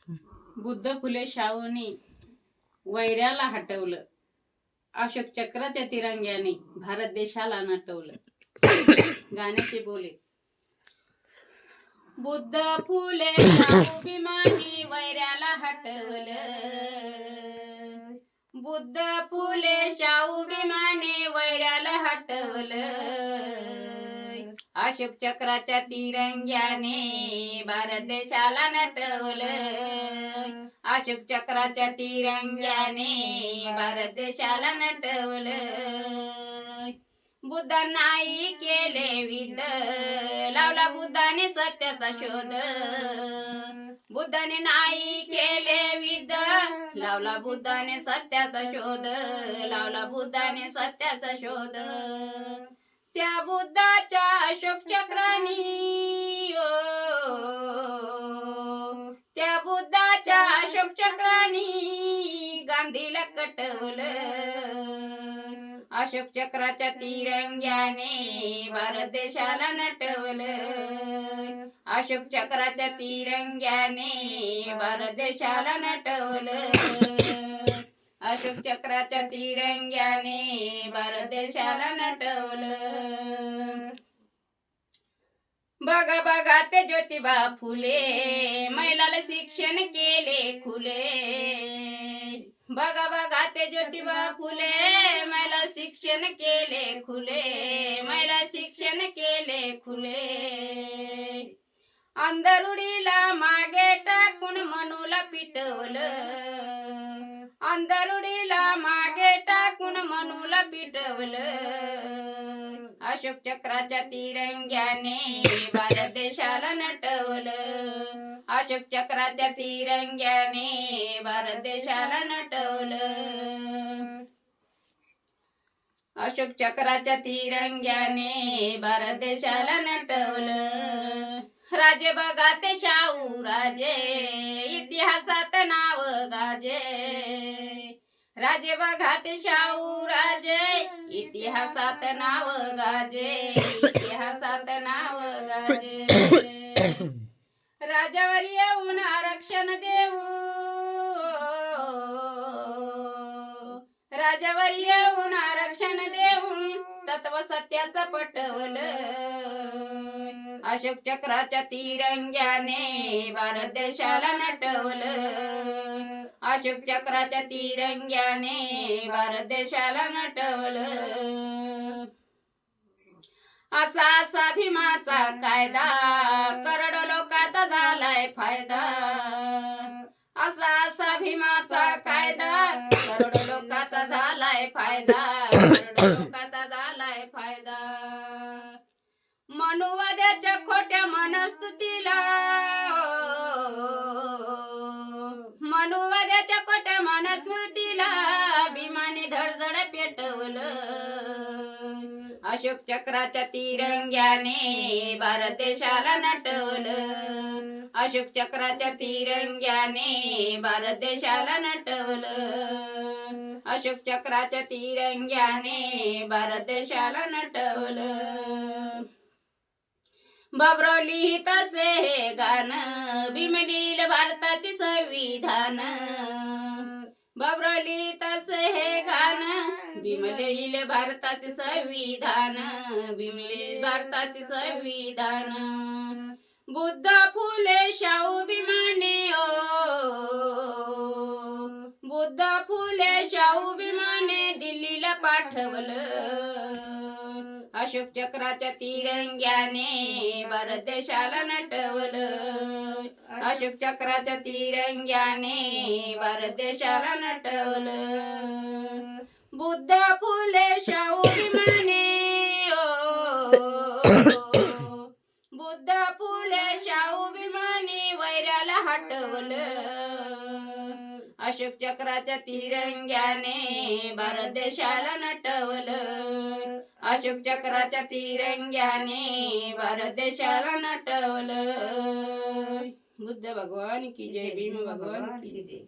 बुद्ध फुले शाहूंनी वैऱ्याला हटवलं, अशोक चक्राच्या तिरंग्याने भारत देशाला नटवलं. गाण्याचे बोले. बुद्ध फुले शाहू भीमानी वैऱ्याला हटवलं, बुद्ध फुले शाहू भीमाने वैऱ्याला हटवलं. अशोक चक्राच्या तिरंग्याने भारत देशाला नटवलं, अशोक चक्राच्या तिरंग्याने भारत देशाला नटवलं. बुद्धांनाही केले विध, लावला बुद्धाने सत्याचा शोध. बुद्धाने नाही केले विध, लावला बुद्धाने सत्याचा शोध, लावला बुद्धाने सत्याचा शोध. त्या बुद्धाच्या अशोक चक्रानी, त्या बुद्धाच्या अशोक चक्रानी गांधीला कटवलं. अशोक चक्राच्या तिरंग्याने भारत देशाला नटवलं, अशोक चक्राच्या तिरंग्याने भारत देशाला नटवलं, अशोक चक्राच्या तिरंग्याने भारत देशाला नटवलं. बघा बघा ते ज्योतिबा फुले, महिलाला शिक्षण केले खुले. बघा बघा ते ज्योतिबा फुले, महिला शिक्षण केले खुले, महिला शिक्षण केले खुले. अंधरुडीला मागे टाकून मनूला पिटवलं, अंधरुडीला मागे टाकून मनूला पिटवलं. अशोक चक्राच्या तिरंग्याने भारत देशाला नटवलं, अशोक चक्राच्या तिरंग्याने भारत देशाला नटवलं, अशोक चक्राच्या तिरंग्याने भारत देशाला नटवलं. राजे बघा ते शाहू राजे, इतिहासात नाव गाजे. राजे बघा ते शाहू राजे, इतिहासात नाव गाजे, इतिहासात नाव गाजे. राजावर येऊन आरक्षण देऊ, राजावर येऊन आरक्षण देऊन तत्व सत्याचं पटवलं. अशोक चक्राच्या तिरंग्याने भारत देशाला नटवलं, अशोक चक्राच्या तिरंग्याने भारत देशाला नटवलं. असा असा भीमाचा कायदा, करोडो लोकांचा झालाय फायदा. असा असा भीमाचा कायदा, करोडो लोकांचा झालाय फायदा, करोडो लोकांचा झालाय फायदा. मनुवाद्याच्या खोट्या मनस्तुतीला, मनुवाद्याच्या खोट्या मनस्मृतीला भीमाने धडधड पेटवलं. अशोक चक्राच्या तिरंग्याने भारत देशाला नटवलं, अशोक चक्राच्या तिरंग्याने भारत देशाला नटवलं, अशोक चक्राच्या तिरंग्याने भारत देशाला नटवलं. बाबराव लिहित असे हे गाणं, भीम लिहिलं भारताचे संविधान. बाबराव लिहित असे हे गाणं, भीम लिहिलं भारताचे संविधान, भीम लिहिलं भारताचे संविधान. बुद्ध फुले शाहू भीमाने, बुद्ध फुले शाहू भीमाने दिल्लीला पाठवलं. अशोक चक्राच्या तिरंग्याने भारत देशाला नटवलं, अशोक चक्राच्या तिरंग्याने भारत देशाला नटवलं. बुद्ध फुले शाहू भीमाने, बुद्ध फुले शाहू भीमाने वैऱ्याला हटवलं. अशोक चक्राच्या तिरंग्याने भारत देशाला नटवलं, अशोक चक्राच्या तिरंग्याने भारत देशाला नटवलं. बुद्ध भगवान की जय, भीम भगवान की जय.